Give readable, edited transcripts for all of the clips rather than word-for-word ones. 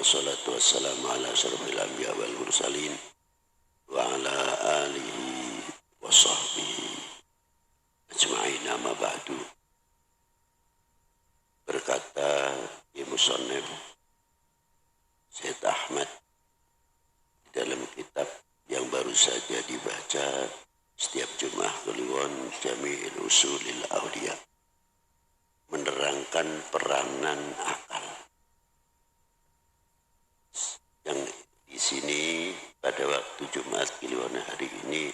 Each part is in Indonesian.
wassalatu wassalamu ala asyrafil anbiya wal mursalin wa ala alihi wa sahbihi ajma'in, amma ba'du. Berkata Musannif Syed Ahmad dalam kitab yang baru saja dibaca setiap Jumat Kliwon Jami'il Usulil Awliya, menerangkan peranan akal. Yang di sini pada waktu Jumat Kliwon hari ini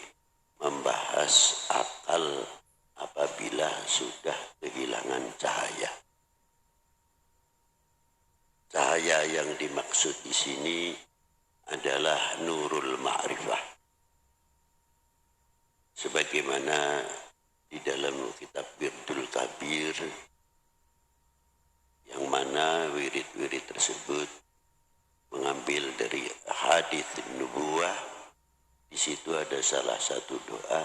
membahas akal apabila sudah kehilangan cahaya. Cahaya yang dimaksud di sini adalah nurul ma'rifah. Sebagaimana di dalam kitab Wirdul Kabir, yang mana wirid-wirid tersebut mengambil dari hadits nubuwah. Di situ ada salah satu doa,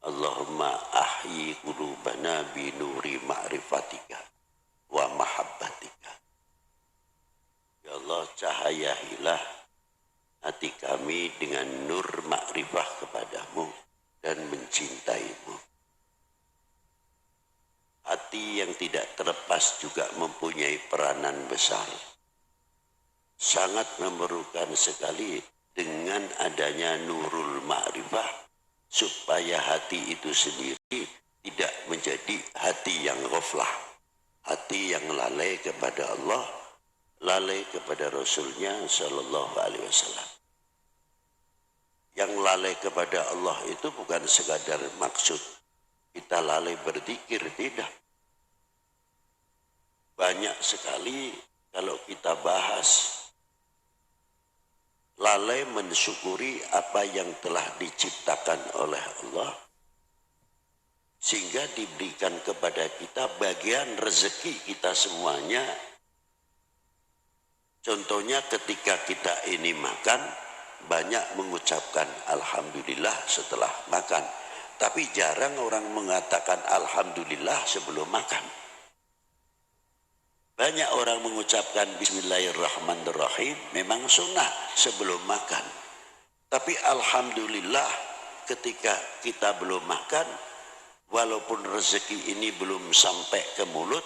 Allahumma ahyi qulubana bi nuri ma'rifatika wa mahabbatika. Ya Allah, cahayahilah hati kami dengan nur makrifah kepadamu dan mencintaimu. Hati yang tidak terlepas juga mempunyai peranan besar. Sangat memerlukan sekali dengan adanya nurul makrifah supaya hati itu sendiri tidak menjadi hati yang ghaflah, hati yang lalai kepada Allah, lalai kepada Rasulnya Sallallahu Alaihi Wasallam. Yang lalai kepada Allah itu bukan sekadar maksud kita lalai berzikir, tidak. Banyak sekali kalau kita bahas lalai mensyukuri apa yang telah diciptakan oleh Allah, sehingga diberikan kepada kita bagian rezeki kita semuanya. Contohnya ketika kita ini makan, banyak mengucapkan Alhamdulillah setelah makan. Tapi jarang orang mengatakan Alhamdulillah sebelum makan. Banyak orang mengucapkan Bismillahirrahmanirrahim, memang sunnah sebelum makan. Tapi Alhamdulillah ketika kita belum makan, walaupun rezeki ini belum sampai ke mulut,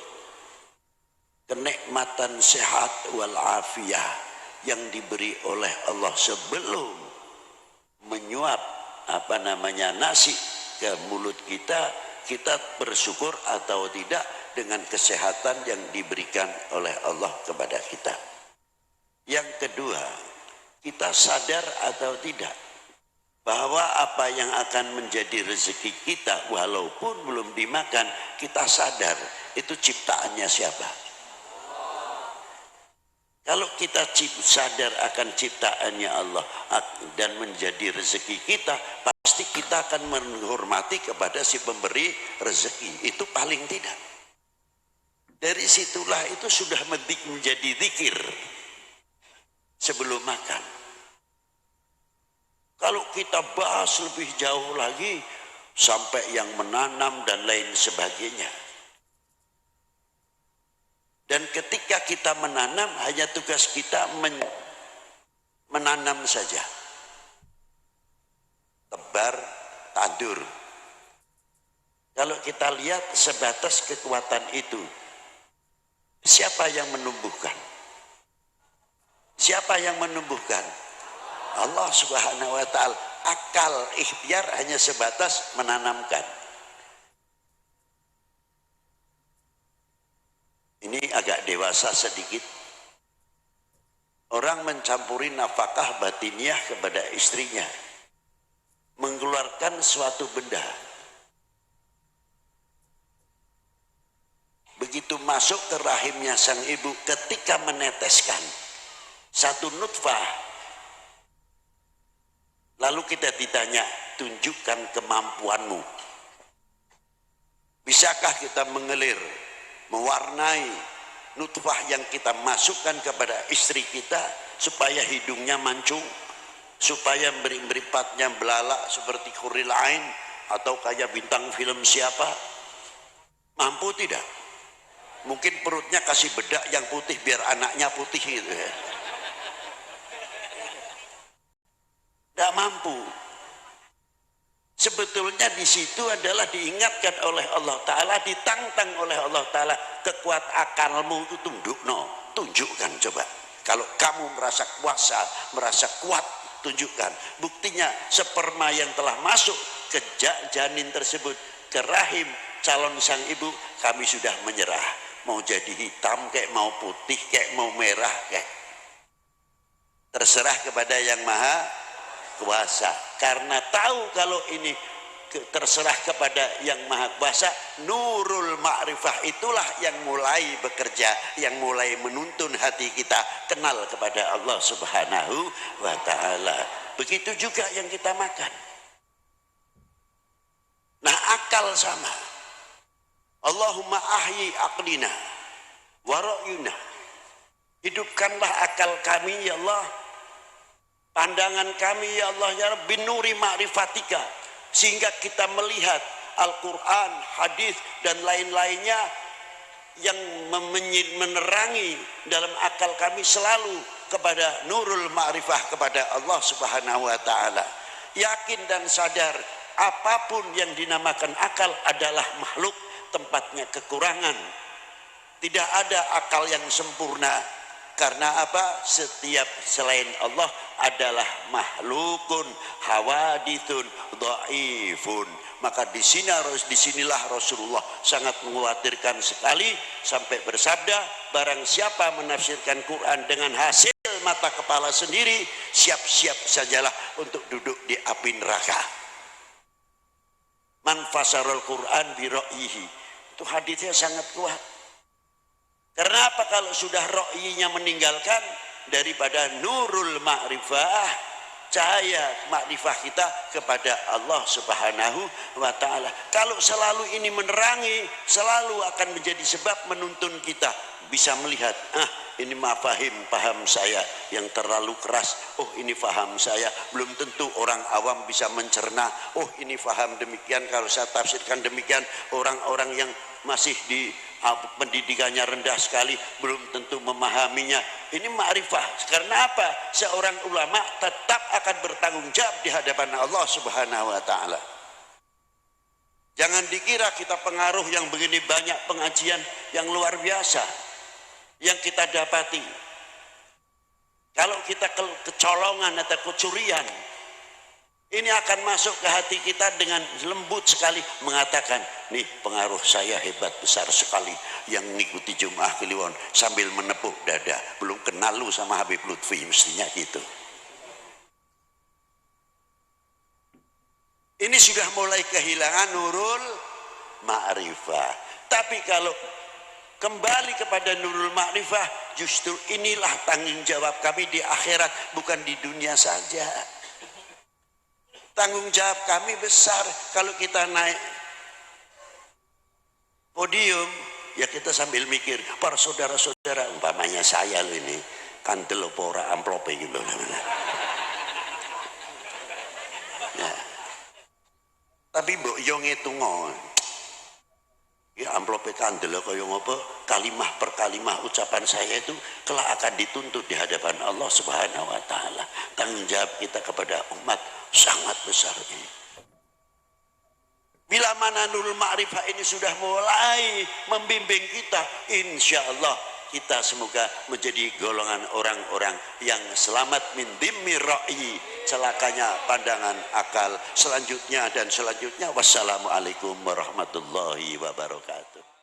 kenikmatan sehat wal afiyah yang diberi oleh Allah sebelum menyuap nasi ke mulut kita, kita bersyukur atau tidak dengan kesehatan yang diberikan oleh Allah kepada kita. Yang kedua, kita sadar atau tidak bahwa apa yang akan menjadi rezeki kita walaupun belum dimakan, kita sadar itu ciptaannya siapa? Kalau kita sadar akan ciptaannya Allah dan menjadi rezeki kita, pasti kita akan menghormati kepada si pemberi rezeki. Itu paling tidak. Dari situlah itu sudah menjadi zikir sebelum makan. Kalau kita bahas lebih jauh lagi, sampai yang menanam dan lain sebagainya. Dan ketika kita menanam, hanya tugas kita menanam saja. Tebar, tandur. Kalau kita lihat sebatas kekuatan itu, siapa yang menumbuhkan? Siapa yang menumbuhkan? Allah Subhanahu wa Ta'ala. Akal, ikhtiar hanya sebatas menanamkan. Ini agak dewasa sedikit. Orang mencampuri nafkah batiniah kepada istrinya, mengeluarkan suatu benda. Begitu masuk ke rahimnya sang ibu, ketika meneteskan satu nutfah, lalu kita ditanya, tunjukkan kemampuanmu. Bisakah kita mengelir, mewarnai nutfah yang kita masukkan kepada istri kita supaya hidungnya mancung, supaya meripatnya belalak seperti Huril Ain atau kayak bintang film siapa? Mampu tidak? Mungkin perutnya kasih bedak yang putih biar anaknya putih gitu ya. Tidak mampu. Sebetulnya di situ adalah diingatkan oleh Allah Ta'ala, ditantang oleh Allah Ta'ala, kekuat akalmu itu tunjukkan coba. Kalau kamu merasa kuasa, merasa kuat, tunjukkan. Buktinya sperma yang telah masuk ke janin tersebut, ke rahim calon sang ibu, kami sudah menyerah. Mau jadi hitam kayak mau putih kayak mau merah kayak, terserah kepada yang maha kuasa. Karena tahu kalau ini terserah kepada yang maha kuasa, nurul ma'rifah itulah yang mulai bekerja, yang mulai menuntun hati kita kenal kepada Allah Subhanahu wa ta'ala. Begitu juga yang kita makan. Nah, akal sama. Allahumma ahyi aqlina wa ra'yuna. Hidupkanlah akal kami ya Allah, pandangan kami ya Allah ya Rabb, binuri ma'rifatika, sehingga kita melihat Al-Quran, hadis dan lain-lainnya yang menerangi dalam akal kami selalu kepada nurul ma'rifah, kepada Allah Subhanahu wa ta'ala. Yakin dan sadar apapun yang dinamakan akal adalah makhluk, tempatnya kekurangan. Tidak ada akal yang sempurna. Karena apa? Setiap selain Allah adalah makhlukun, hawadithun, dhaifun. Maka disinilah Rasulullah sangat mengkhawatirkan sekali sampai bersabda, barang siapa menafsirkan Quran dengan hasil mata kepala sendiri, siap-siap sajalah untuk duduk di api neraka. Man fasarul Quran bi ra'yihi. Itu hadisnya sangat kuat. Karena apa? Kalau sudah ra'yinya meninggalkan daripada nurul ma'rifah, cahaya makrifah kita kepada Allah Subhanahu wa ta'ala. Kalau selalu ini menerangi, selalu akan menjadi sebab menuntun kita bisa melihat, ini paham saya yang terlalu keras, oh ini paham saya, belum tentu orang awam bisa mencerna, oh ini paham demikian, kalau saya tafsirkan demikian, orang-orang yang masih di pendidikannya rendah sekali belum tentu memahaminya. Ini ma'rifah. Karena apa? Seorang ulama tetap akan bertanggung jawab di hadapan Allah Subhanahu wa ta'ala. Jangan dikira kita pengaruh yang begini banyak pengajian yang luar biasa yang kita dapati. Kalau kita kecolongan atau kecurian, ini akan masuk ke hati kita dengan lembut sekali mengatakan, nih pengaruh saya hebat besar sekali yang mengikuti Jum'ah Kliwon sambil menepuk dada, belum kenal lu sama Habib Lutfi, mestinya gitu. Ini sudah mulai kehilangan nurul ma'rifah. Tapi kalau kembali kepada nurul ma'rifah, justru inilah tanggung jawab kami di akhirat, bukan di dunia saja. Tanggung jawab kami besar. Kalau kita naik podium, ya kita sambil mikir, para saudara-saudara, umpamanya saya loh ini, kandel pora amplope gitu. Ya. Tapi mbok yo ngitungo. Ya amplope kandel kaya ngopo, kalimah per kalimah ucapan saya itu kelak akan dituntut di hadapan Allah Subhanahu wa ta'ala. Tanggung jawab kita kepada umat sangat besar ini. Bila mana nurul ma'rifah ini sudah mulai membimbing kita, insya Allah kita semoga menjadi golongan orang-orang yang selamat min dhimmi ra'yi, celakanya pandangan akal. Selanjutnya dan selanjutnya, wassalamualaikum warahmatullahi wabarakatuh.